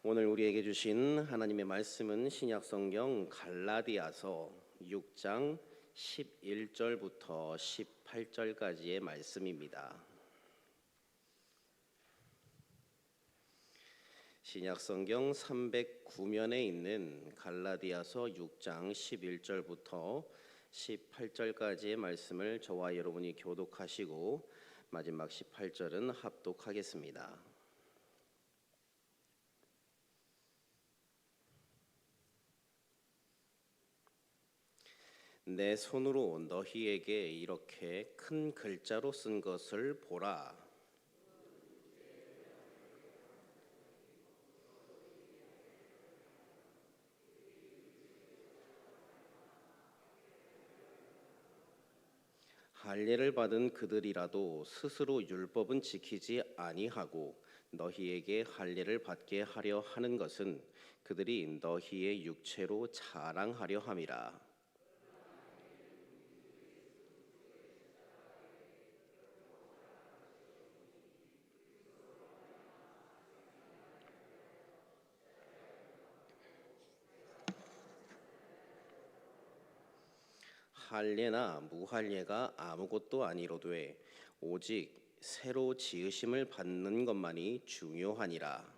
오늘 우리에게 주신 하나님의 말씀은 신약성경 갈라디아서 6장 11절부터 18절까지의 말씀입니다. 신약성경 309면에 있는 갈라디아서 6장 11절부터 18절까지의 말씀을 저와 여러분이 교독하시고 마지막 18절은 합독하겠습니다. 내 손으로 너희에게 이렇게 큰 글자로 쓴 것을 보라. 할례를 받은 그들이라도 스스로 율법은 지키지 아니하고 너희에게 할례를 받게 하려 하는 것은 그들이 너희의 육체로 자랑하려 함이라. 할례나 무할례가 아무것도 아니로되 오직 새로 지으심을 받는 것만이 중요하니라.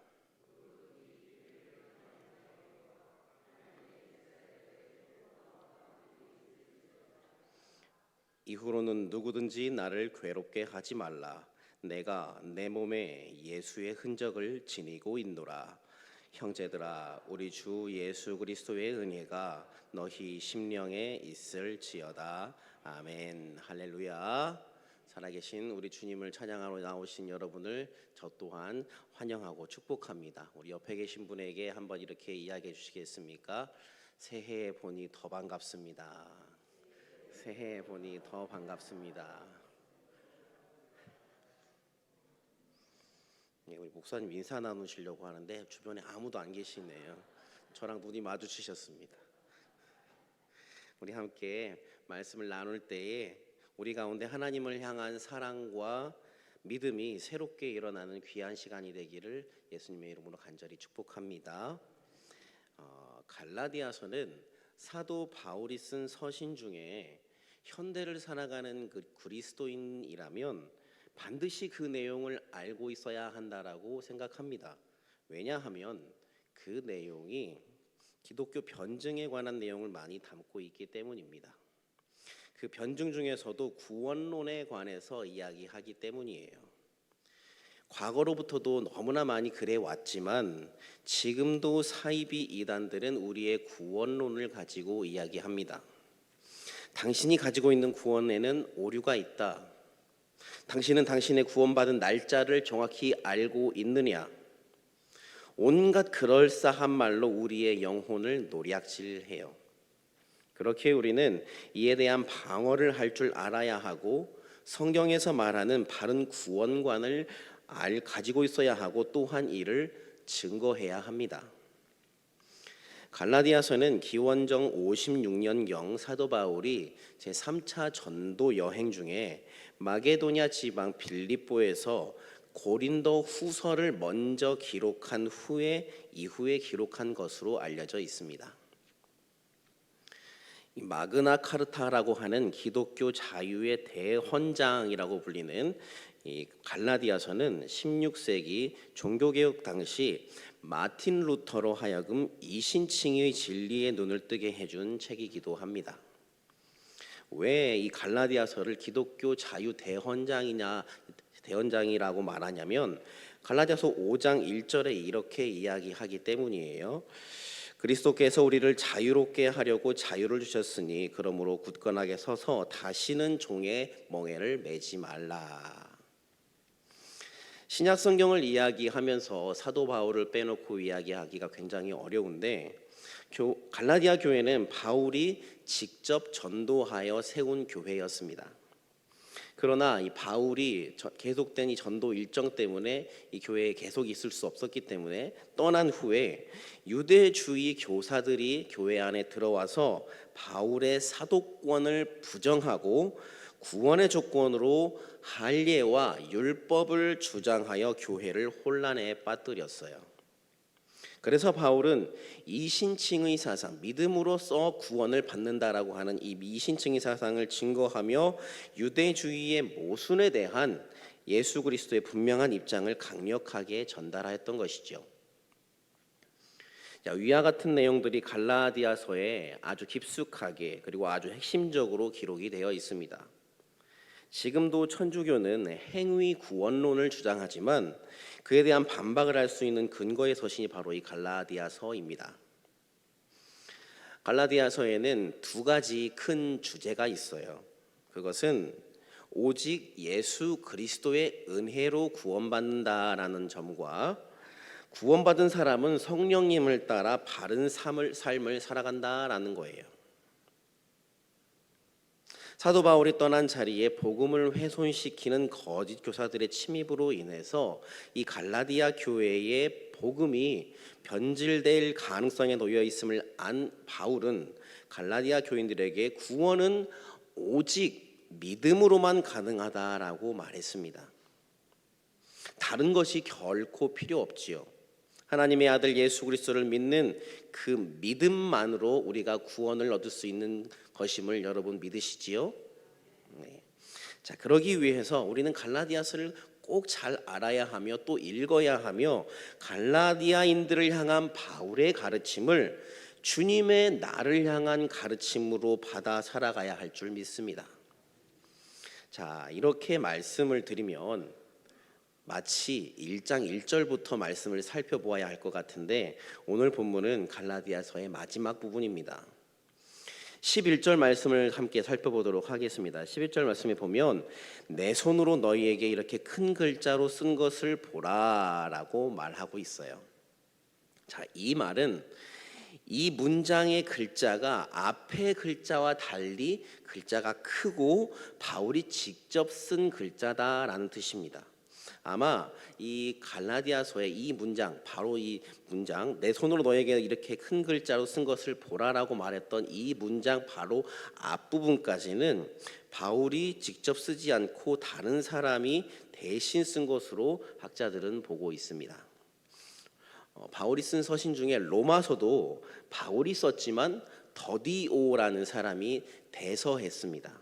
이후로는 누구든지 나를 괴롭게 하지 말라. 내가 내 몸에 예수의 흔적을 지니고 있노라. 형제들아, 우리 주 예수 그리스도의 은혜가 너희 심령에 있을지어다. 아멘. 할렐루야. 살아계신 우리 주님을 찬양하러 나오신 여러분을 저 또한 환영하고 축복합니다. 우리 옆에 계신 분에게 한번 이렇게 이야기해 주시겠습니까? 새해에 보니 더 반갑습니다. 새해에 보니 더 반갑습니다. 우리 목사님 인사 나누시려고 하는데 주변에 아무도 안 계시네요. 저랑 눈이 마주치셨습니다. 우리 함께 말씀을 나눌 때에 우리 가운데 하나님을 향한 사랑과 믿음이 새롭게 일어나는 귀한 시간이 되기를 예수님의 이름으로 간절히 축복합니다. 갈라디아서는 사도 바울이 쓴 서신 중에 현대를 살아가는 그 그리스도인이라면 반드시 그 내용을 알고 있어야 한다라고 생각합니다. 왜냐하면 그 내용이 기독교 변증에 관한 내용을 많이 담고 있기 때문입니다. 그 변증 중에서도 구원론에 관해서 이야기하기 때문이에요. 과거로부터도 너무나 많이 그래 왔지만 지금도 사이비 이단들은 우리의 구원론을 가지고 이야기합니다. 당신이 가지고 있는 구원에는 오류가 있다. 당신은 당신의 구원받은 날짜를 정확히 알고 있느냐? 온갖 그럴싸한 말로 우리의 영혼을 노략질해요. 그렇게 우리는 이에 대한 방어를 할 줄 알아야 하고 성경에서 말하는 바른 구원관을 가지고 있어야 하고 또한 이를 증거해야 합니다. 갈라디아서는 기원전 56년경 사도 바울이 제3차 전도 여행 중에 마게도냐 지방 빌립보에서 고린도 후서를 먼저 기록한 이후에 기록한 것으로 알려져 있습니다. 이 마그나 카르타라고 하는 기독교 자유의 대헌장이라고 불리는 이 갈라디아서는 16세기 종교개혁 당시 마틴 루터로 하여금 이신칭의 진리의 눈을 뜨게 해준 책이기도 합니다. 왜 이 갈라디아서를 기독교 자유 대헌장이라고 말하냐면 갈라디아서 5장 1절에 이렇게 이야기하기 때문이에요. 그리스도께서 우리를 자유롭게 하려고 자유를 주셨으니 그러므로 굳건하게 서서 다시는 종의 멍에를 매지 말라. 신약 성경을 이야기하면서 사도 바울을 빼놓고 이야기하기가 굉장히 어려운데 갈라디아 교회는 바울이 직접 전도하여 세운 교회였습니다. 그러나 이 바울이 계속된 이 전도 일정 때문에 이 교회에 계속 있을 수 없었기 때문에 떠난 후에 유대주의 교사들이 교회 안에 들어와서 바울의 사도권을 부정하고 구원의 조건으로 할례와 율법을 주장하여 교회를 혼란에 빠뜨렸어요. 그래서 바울은 이신칭의 사상, 믿음으로써 구원을 받는다라고 하는 이 이신칭의 사상을 증거하며 유대주의의 모순에 대한 예수 그리스도의 분명한 입장을 강력하게 전달하였던 것이죠. 자, 위와 같은 내용들이 갈라디아서에 아주 깊숙하게 그리고 아주 핵심적으로 기록이 되어 있습니다. 지금도 천주교는 행위 구원론을 주장하지만 그에 대한 반박을 할 수 있는 근거의 서신이 바로 이 갈라디아서입니다. 갈라디아서에는 두 가지 큰 주제가 있어요. 그것은 오직 예수 그리스도의 은혜로 구원받는다라는 점과 구원받은 사람은 성령님을 따라 바른 삶을 살아간다라는 거예요. 사도 바울이 떠난 자리에 복음을 훼손시키는 거짓 교사들의 침입으로 인해서 이 갈라디아 교회의 복음이 변질될 가능성에 놓여 있음을 안 바울은 갈라디아 교인들에게 구원은 오직 믿음으로만 가능하다라고 말했습니다. 다른 것이 결코 필요 없지요. 하나님의 아들 예수 그리스도를 믿는 그 믿음만으로 우리가 구원을 얻을 수 있는 것임을 여러분 믿으시지요? 네. 자, 그러기 위해서 우리는 갈라디아서를 꼭 잘 알아야 하며 또 읽어야 하며 갈라디아인들을 향한 바울의 가르침을 주님의 나를 향한 가르침으로 받아 살아가야 할 줄 믿습니다. 자, 이렇게 말씀을 드리면 마치 1장 1절부터 말씀을 살펴보아야 할 것 같은데 오늘 본문은 갈라디아서의 마지막 부분입니다. 11절 말씀을 함께 살펴보도록 하겠습니다. 11절 말씀에 보면 내 손으로 너희에게 이렇게 큰 글자로 쓴 것을 보라라고 말하고 있어요. 자, 이 말은 이 문장의 글자가 앞의 글자와 달리 글자가 크고 바울이 직접 쓴 글자다라는 뜻입니다. 아마 이 갈라디아서의 이 문장, 바로 이 문장, 내 손으로 너에게 이렇게 큰 글자로 쓴 것을 보라라고 말했던 이 문장 바로 앞부분까지는 바울이 직접 쓰지 않고 다른 사람이 대신 쓴 것으로 학자들은 보고 있습니다. 바울이 쓴 서신 중에 로마서도 바울이 썼지만 더디오라는 사람이 대서했습니다.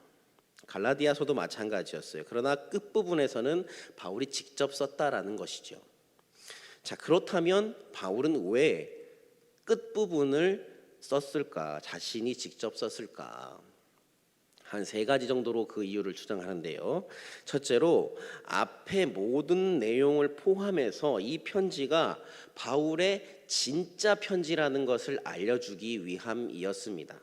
갈라디아서도 마찬가지였어요. 그러나 끝부분에서는 바울이 직접 썼다라는 것이죠. 자, 그렇다면 바울은 왜 끝부분을 썼을까? 자신이 직접 썼을까? 한 세 가지 정도로 그 이유를 주장하는데요. 첫째로 앞에 모든 내용을 포함해서 이 편지가 바울의 진짜 편지라는 것을 알려주기 위함이었습니다.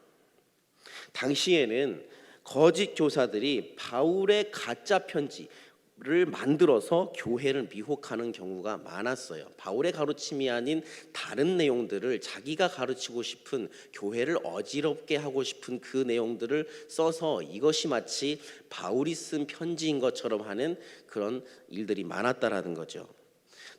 당시에는 거짓 교사들이 바울의 가짜 편지를 만들어서 교회를 미혹하는 경우가 많았어요. 바울의 가르침이 아닌 다른 내용들을 자기가 가르치고 싶은, 교회를 어지럽게 하고 싶은 그 내용들을 써서 이것이 마치 바울이 쓴 편지인 것처럼 하는 그런 일들이 많았다라는 거죠.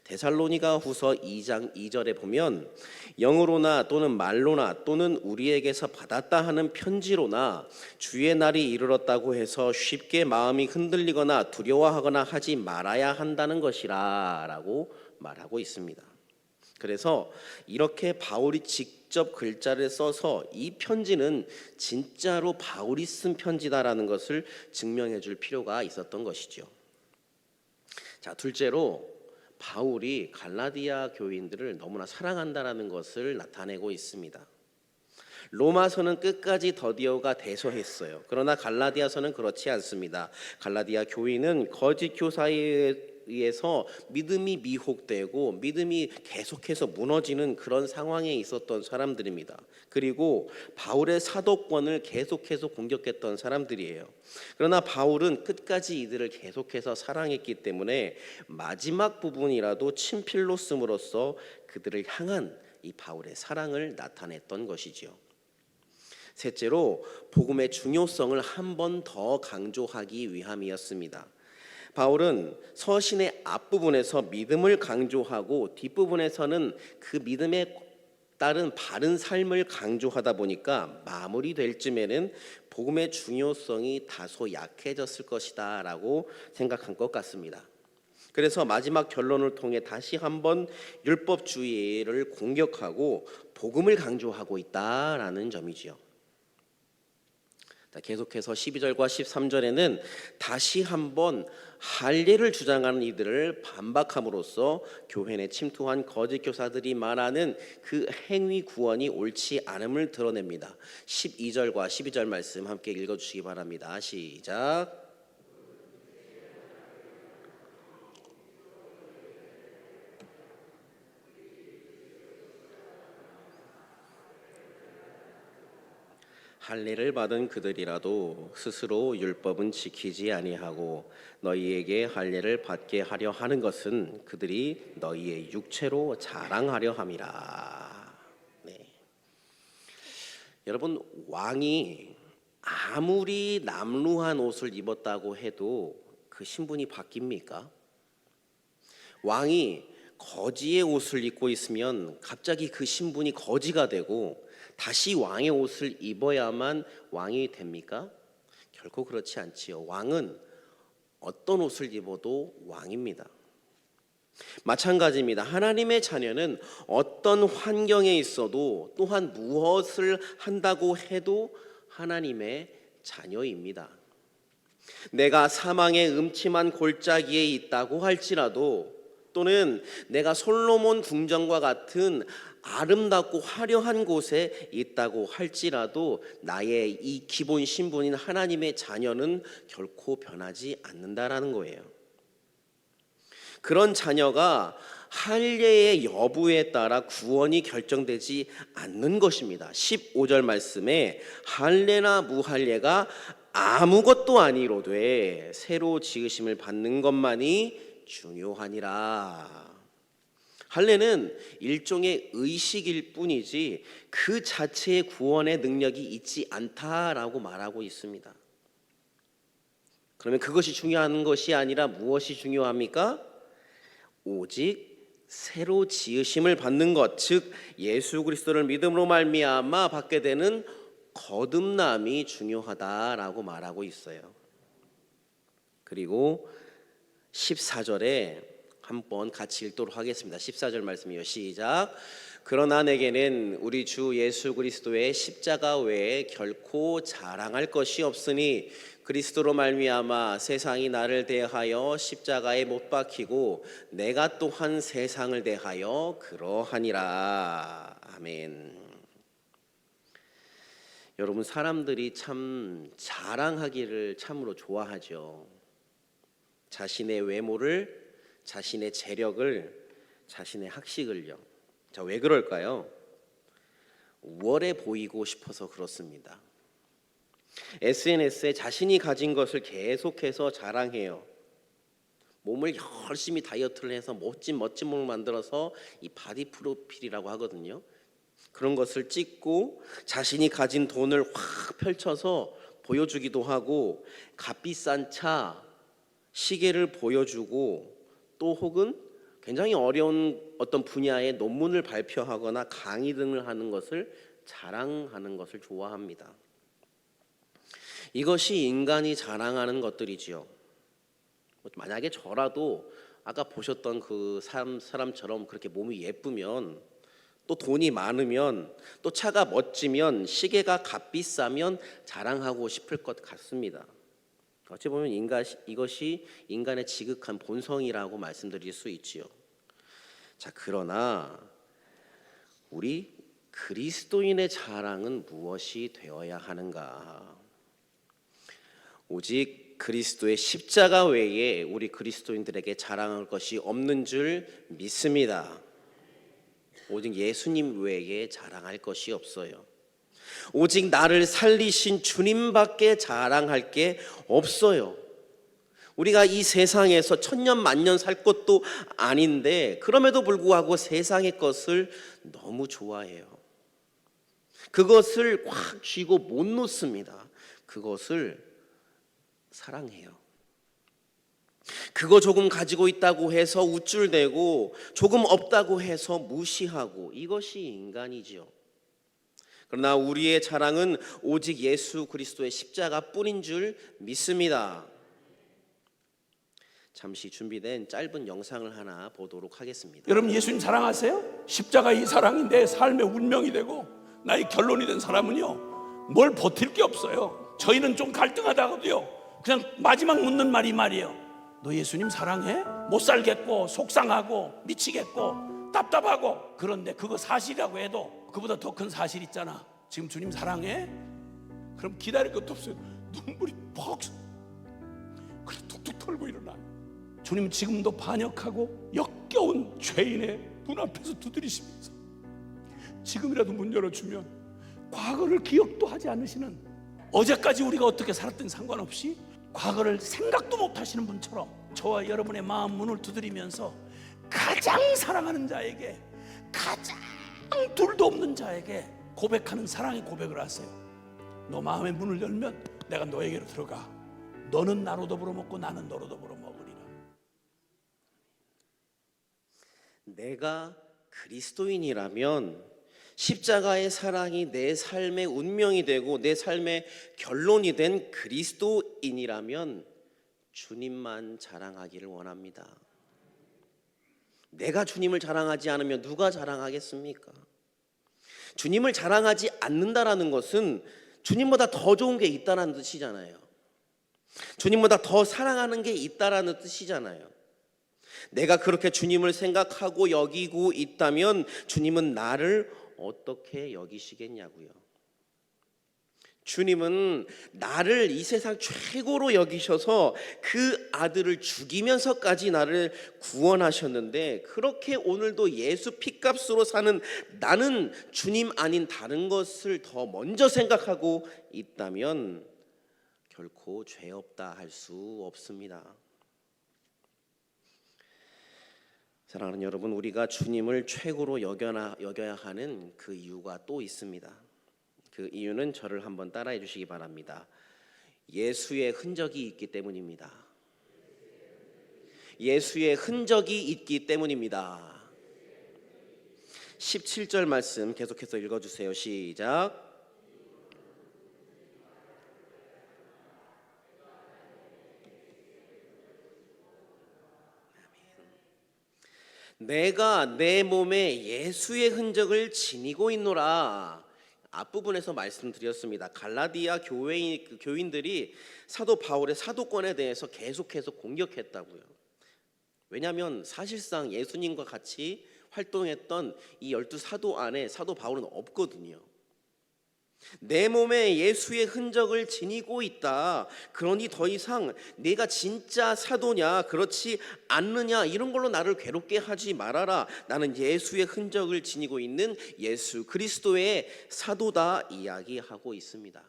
데살로니가 후서 2장 2절에 보면 영으로나 또는 말로나 또는 우리에게서 받았다 하는 편지로나 주의 날이 이르렀다고 해서 쉽게 마음이 흔들리거나 두려워하거나 하지 말아야 한다는 것이라 라고 말하고 있습니다. 그래서 이렇게 바울이 직접 글자를 써서 이 편지는 진짜로 바울이 쓴 편지다라는 것을 증명해 줄 필요가 있었던 것이죠. 자, 둘째로 바울이 갈라디아 교인들을 너무나 사랑한다라는 것을 나타내고 있습니다. 로마서는 끝까지 더디오가 대서했어요. 그러나 갈라디아서는 그렇지 않습니다. 갈라디아 교인은 거짓 교사에 의해서 믿음이 미혹되고 믿음이 계속해서 무너지는 그런 상황에 있었던 사람들입니다. 그리고 바울의 사도권을 계속해서 공격했던 사람들이에요. 그러나 바울은 끝까지 이들을 계속해서 사랑했기 때문에 마지막 부분이라도 친필로 씀으로써 그들을 향한 이 바울의 사랑을 나타냈던 것이죠. 셋째로 복음의 중요성을 한 번 더 강조하기 위함이었습니다. 바울은 서신의 앞부분에서 믿음을 강조하고 뒷부분에서는 그 믿음에 따른 바른 삶을 강조하다 보니까 마무리될 쯤에는 복음의 중요성이 다소 약해졌을 것이다 라고 생각한 것 같습니다. 그래서 마지막 결론을 통해 다시 한번 율법주의를 공격하고 복음을 강조하고 있다라는 점이지요. 계속해서 12절과 13절에는 다시 한번 할례를 주장하는 이들을 반박함으로써 교회 내 침투한 거짓 교사들이 말하는 그 행위 구원이 옳지 않음을 드러냅니다. 12절과 12절 말씀 함께 읽어주시기 바랍니다. 시작. 할례를 받은 그들이라도 스스로 율법은 지키지 아니하고 너희에게 할례를 받게 하려 하는 것은 그들이 너희의 육체로 자랑하려 함이라. 네. 여러분, 왕이 아무리 남루한 옷을 입었다고 해도 그 신분이 바뀝니까? 왕이 거지의 옷을 입고 있으면 갑자기 그 신분이 거지가 되고 다시 왕의 옷을 입어야만 왕이 됩니까? 결코 그렇지 않지요. 왕은 어떤 옷을 입어도 왕입니다. 마찬가지입니다. 하나님의 자녀는 어떤 환경에 있어도 또한 무엇을 한다고 해도 하나님의 자녀입니다. 내가 사망의 음침한 골짜기에 있다고 할지라도 또는 내가 솔로몬 궁전과 같은 아름답고 화려한 곳에 있다고 할지라도 나의 이 기본 신분인 하나님의 자녀는 결코 변하지 않는다라는 거예요. 그런 자녀가 할례의 여부에 따라 구원이 결정되지 않는 것입니다. 15절 말씀에 할례나 무할례가 아무것도 아니로되 새로 지으심을 받는 것만이 중요하니라. 할례는 일종의 의식일 뿐이지 그 자체의 구원의 능력이 있지 않다라고 말하고 있습니다. 그러면 그것이 중요한 것이 아니라 무엇이 중요합니까? 오직 새로 지으심을 받는 것, 즉 예수 그리스도를 믿음으로 말미암아 받게 되는 거듭남이 중요하다라고 말하고 있어요. 그리고 14절에 한번 같이 읽도록 하겠습니다. 14절 말씀이요. 시작. 그러나 내게는 우리 주 예수 그리스도의 십자가 외에 결코 자랑할 것이 없으니 그리스도로 말미암아 세상이 나를 대하여 십자가에 못 박히고 내가 또한 세상을 대하여 그러하니라. 아멘. 여러분, 사람들이 참 자랑하기를 참으로 좋아하죠. 자신의 외모를, 자신의 재력을, 자신의 학식을요. 자, 왜 그럴까요? 우월해 보이고 싶어서 그렇습니다. SNS에 자신이 가진 것을 계속해서 자랑해요. 몸을 열심히 다이어트를 해서 멋진 몸을 만들어서 이 바디 프로필이라고 하거든요. 그런 것을 찍고 자신이 가진 돈을 확 펼쳐서 보여주기도 하고 값비싼 차, 시계를 보여주고 또 혹은 굉장히 어려운 어떤 분야의 논문을 발표하거나 강의 등을 하는 것을 자랑하는 것을 좋아합니다. 이것이 인간이 자랑하는 것들이지요. 만약에 저라도 아까 보셨던 그 사람처럼 그렇게 몸이 예쁘면 또 돈이 많으면 또 차가 멋지면 시계가 값비싸면 자랑하고 싶을 것 같습니다. 어찌 보면 이것이 인간의 지극한 본성이라고 말씀드릴 수 있지요. 자, 그러나 우리 그리스도인의 자랑은 무엇이 되어야 하는가? 오직 그리스도의 십자가 외에 우리 그리스도인들에게 자랑할 것이 없는 줄 믿습니다. 오직 예수님 외에 자랑할 것이 없어요. 오직 나를 살리신 주님밖에 자랑할 게 없어요. 우리가 이 세상에서 천년 만년 살 것도 아닌데 그럼에도 불구하고 세상의 것을 너무 좋아해요. 그것을 꽉 쥐고 못 놓습니다. 그것을 사랑해요. 그거 조금 가지고 있다고 해서 우쭐대고 조금 없다고 해서 무시하고 이것이 인간이지요. 그러나 우리의 자랑은 오직 예수 그리스도의 십자가뿐인 줄 믿습니다. 잠시 준비된 짧은 영상을 하나 보도록 하겠습니다. 여러분, 예수님 사랑하세요? 십자가 이 사랑이 내 삶의 운명이 되고 나의 결론이 된 사람은요, 뭘 버틸 게 없어요. 저희는 좀 갈등하다가도요, 그냥 마지막 묻는 말이 말이에요. 너 예수님 사랑해? 못 살겠고 속상하고 미치겠고 답답하고. 그런데 그거 사실이라고 해도 그보다 더 큰 사실 있잖아. 지금 주님 사랑해? 그럼 기다릴 것도 없어요. 눈물이 퍽 그래 툭툭 털고 일어나요. 주님 지금도 반역하고 역겨운 죄인의 문 앞에서 두드리시면서 지금이라도 문 열어주면 과거를 기억도 하지 않으시는, 어제까지 우리가 어떻게 살았든 상관없이 과거를 생각도 못 하시는 분처럼 저와 여러분의 마음 문을 두드리면서 가장 사랑하는 자에게, 가장 둘도 없는 자에게 고백하는 사랑의 고백을 하세요. 너 마음의 문을 열면 내가 너에게로 들어가. 너는 나로 더불어 먹고 나는 너로 더불어 먹으리라. 내가 그리스도인이라면 십자가의 사랑이 내 삶의 운명이 되고 내 삶의 결론이 된 그리스도인이라면 주님만 자랑하기를 원합니다. 내가 주님을 자랑하지 않으면 누가 자랑하겠습니까? 주님을 자랑하지 않는다라는 것은 주님보다 더 좋은 게 있다라는 뜻이잖아요. 주님보다 더 사랑하는 게 있다라는 뜻이잖아요. 내가 그렇게 주님을 생각하고 여기고 있다면 주님은 나를 어떻게 여기시겠냐고요. 주님은 나를 이 세상 최고로 여기셔서 그 아들을 죽이면서까지 나를 구원하셨는데, 그렇게 오늘도 예수 피값으로 사는 나는 주님 아닌 다른 것을 더 먼저 생각하고 있다면 결코 죄 없다 할 수 없습니다. 사랑하는 여러분, 우리가 주님을 최고로 여겨야 하는 그 이유가 또 있습니다. 그 이유는 저를 한번 따라해 주시기 바랍니다. 예수의 흔적이 있기 때문입니다. 예수의 흔적이 있기 때문입니다. 17절 말씀 계속해서 읽어주세요. 시작. 내가 내 몸에 예수의 흔적을 지니고 있노라. 앞부분에서 말씀드렸습니다. 갈라디아 교인들이 사도 바울의 사도권에 대해서 계속해서 공격했다고요. 왜냐하면 사실상 예수님과 같이 활동했던 이 12사도 안에 사도 바울은 없거든요. 내 몸에 예수의 흔적을 지니고 있다. 그러니 더 이상 내가 진짜 사도냐 그렇지 않느냐 이런 걸로 나를 괴롭게 하지 말아라. 나는 예수의 흔적을 지니고 있는 예수 그리스도의 사도다 이야기하고 있습니다.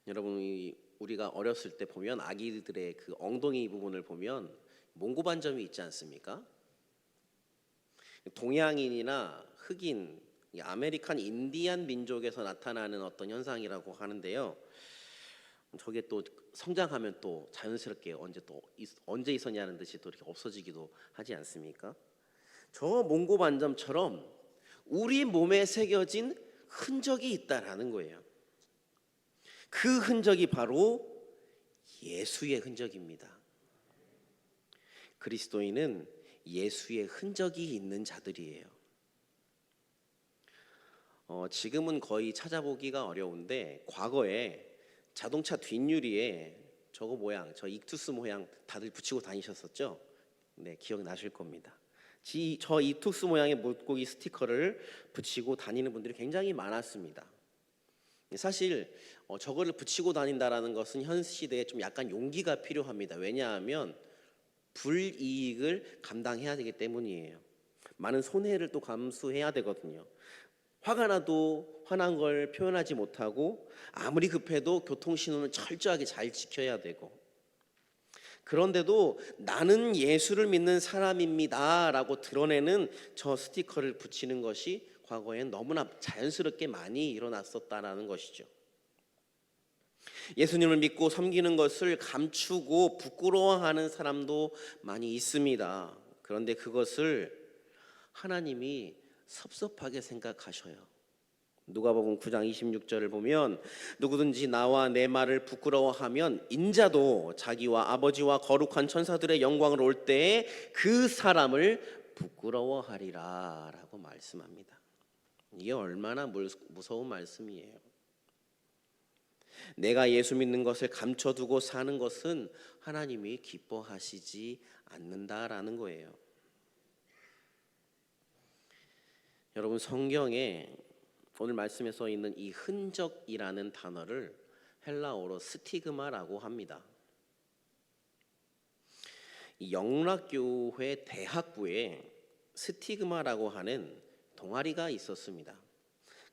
여러분, 우리가 어렸을 때 보면 아기들의 그 엉덩이 부분을 보면 몽고반점이 있지 않습니까? 동양인이나 흑인, 아메리칸 인디안 민족에서 나타나는 어떤 현상이라고 하는데요. 저게 또 성장하면 또 자연스럽게 언제 있었냐는 듯이 또 이렇게 없어지기도 하지 않습니까? 저 몽고 반점처럼 우리 몸에 새겨진 흔적이 있다라는 거예요. 그 흔적이 바로 예수의 흔적입니다. 그리스도인은 예수의 흔적이 있는 자들이에요. 지금은 거의 찾아보기가 어려운데 과거에 자동차 뒷유리에 저거 모양, 저 익투스 모양 다들 붙이고 다니셨었죠? 네, 기억나실 겁니다. 저 익투스 모양의 물고기 스티커를 붙이고 다니는 분들이 굉장히 많았습니다. 사실 저거를 붙이고 다닌다라는 것은 현 시대에 좀 약간 용기가 필요합니다. 왜냐하면 불이익을 감당해야 되기 때문이에요. 많은 손해를 또 감수해야 되거든요. 화가 나도 화난 걸 표현하지 못하고 아무리 급해도 교통신호는 철저하게 잘 지켜야 되고, 그런데도 나는 예수를 믿는 사람입니다 라고 드러내는 저 스티커를 붙이는 것이 과거엔 너무나 자연스럽게 많이 일어났었다는 것이죠. 예수님을 믿고 섬기는 것을 감추고 부끄러워하는 사람도 많이 있습니다. 그런데 그것을 하나님이 섭섭하게 생각하셔요. 누가복음 9장 26절을 보면 누구든지 나와 내 말을 부끄러워하면 인자도 자기와 아버지와 거룩한 천사들의 영광을 올 때에 그 사람을 부끄러워하리라 라고 말씀합니다. 이게 얼마나 무서운 말씀이에요. 내가 예수 믿는 것을 감춰두고 사는 것은 하나님이 기뻐하시지 않는다라는 거예요. 여러분, 성경에 오늘 말씀에 써 있는 이 흔적이라는 단어를 헬라어로 스티그마라고 합니다. 이 영락교회 대학부에 스티그마라고 하는 동아리가 있었습니다.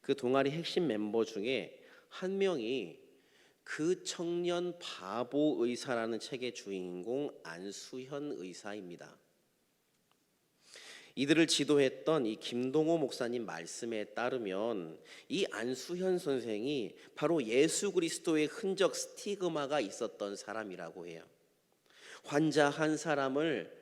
그 동아리 핵심 멤버 중에 한 명이 그 청년 바보 의사라는 책의 주인공 안수현 의사입니다. 이들을 지도했던 이 김동호 목사님 말씀에 따르면 이 안수현 선생이 바로 예수 그리스도의 흔적 스티그마가 있었던 사람이라고 해요. 환자 한 사람을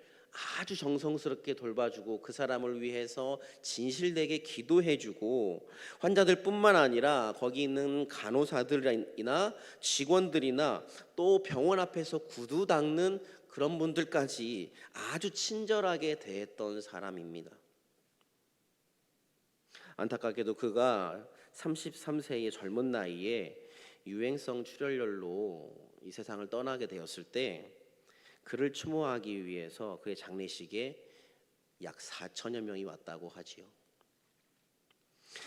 아주 정성스럽게 돌봐주고 그 사람을 위해서 진실되게 기도해주고 환자들뿐만 아니라 거기 있는 간호사들이나 직원들이나 또 병원 앞에서 구두 닦는 그런 분들까지 아주 친절하게 대했던 사람입니다. 안타깝게도 그가 33세의 젊은 나이에 유행성 출혈열로 이 세상을 떠나게 되었을 때 그를 추모하기 위해서 그의 장례식에 약 4천여 명이 왔다고 하지요.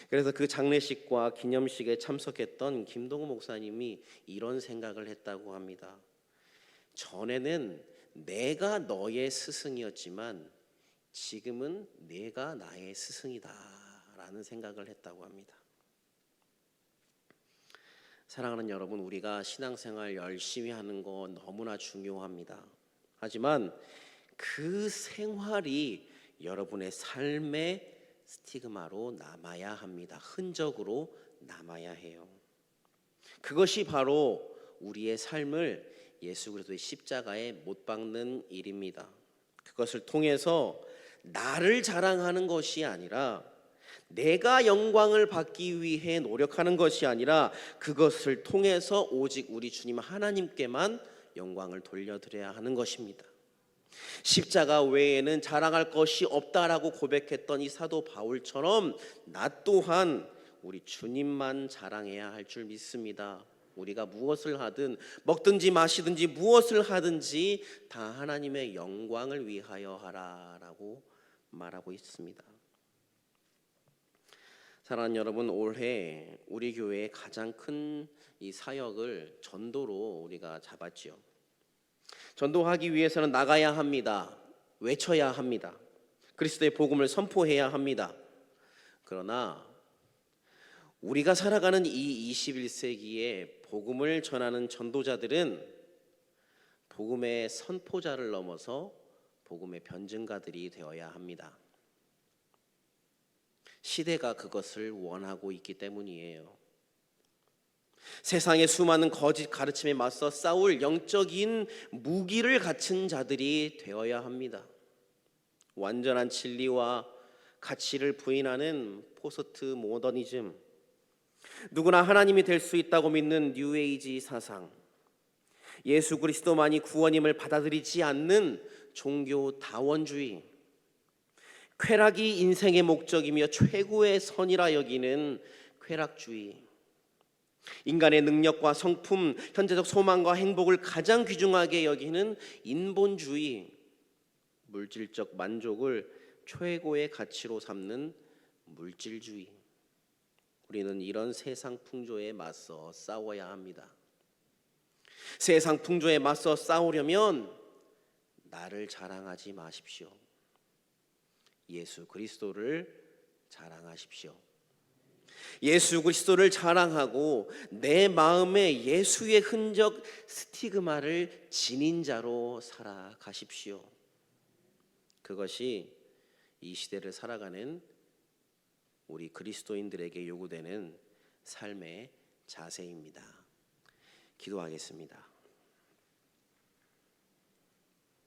그래서 그 장례식과 기념식에 참석했던 김동호 목사님이 이런 생각을 했다고 합니다. 전에는 내가 너의 스승이었지만 지금은 내가 나의 스승이다 라는 생각을 했다고 합니다. 사랑하는 여러분, 우리가 신앙생활 열심히 하는 거 너무나 중요합니다. 하지만 그 생활이 여러분의 삶의 스티그마로 남아야 합니다. 흔적으로 남아야 해요. 그것이 바로 우리의 삶을 예수 그리스도의 십자가에 못 박는 일입니다. 그것을 통해서 나를 자랑하는 것이 아니라 내가 영광을 받기 위해 노력하는 것이 아니라 그것을 통해서 오직 우리 주님 하나님께만 영광을 돌려드려야 하는 것입니다. 십자가 외에는 자랑할 것이 없다라고 고백했던 이 사도 바울처럼 나 또한 우리 주님만 자랑해야 할 줄 믿습니다. 우리가 무엇을 하든 먹든지 마시든지 무엇을 하든지 다 하나님의 영광을 위하여 하라라고 말하고 있습니다. 사랑하는 여러분, 올해 우리 교회의 가장 큰 이 사역을 전도로 우리가 잡았지요. 전도하기 위해서는 나가야 합니다. 외쳐야 합니다. 그리스도의 복음을 선포해야 합니다. 그러나 우리가 살아가는 이 21세기에 복음을 전하는 전도자들은 복음의 선포자를 넘어서 복음의 변증가들이 되어야 합니다. 시대가 그것을 원하고 있기 때문이에요. 세상의 수많은 거짓 가르침에 맞서 싸울 영적인 무기를 갖춘 자들이 되어야 합니다. 완전한 진리와 가치를 부인하는 포스트 모더니즘, 누구나 하나님이 될 수 있다고 믿는 뉴에이지 사상, 예수 그리스도만이 구원임을 받아들이지 않는 종교 다원주의, 쾌락이 인생의 목적이며 최고의 선이라 여기는 쾌락주의, 인간의 능력과 성품, 현재적 소망과 행복을 가장 귀중하게 여기는 인본주의, 물질적 만족을 최고의 가치로 삼는 물질주의. 우리는 이런 세상 풍조에 맞서 싸워야 합니다. 세상 풍조에 맞서 싸우려면 나를 자랑하지 마십시오. 예수 그리스도를 자랑하십시오. 예수 그리스도를 자랑하고 내 마음에 예수의 흔적 스티그마를 지닌 자로 살아가십시오. 그것이 이 시대를 살아가는 우리 그리스도인들에게 요구되는 삶의 자세입니다. 기도하겠습니다.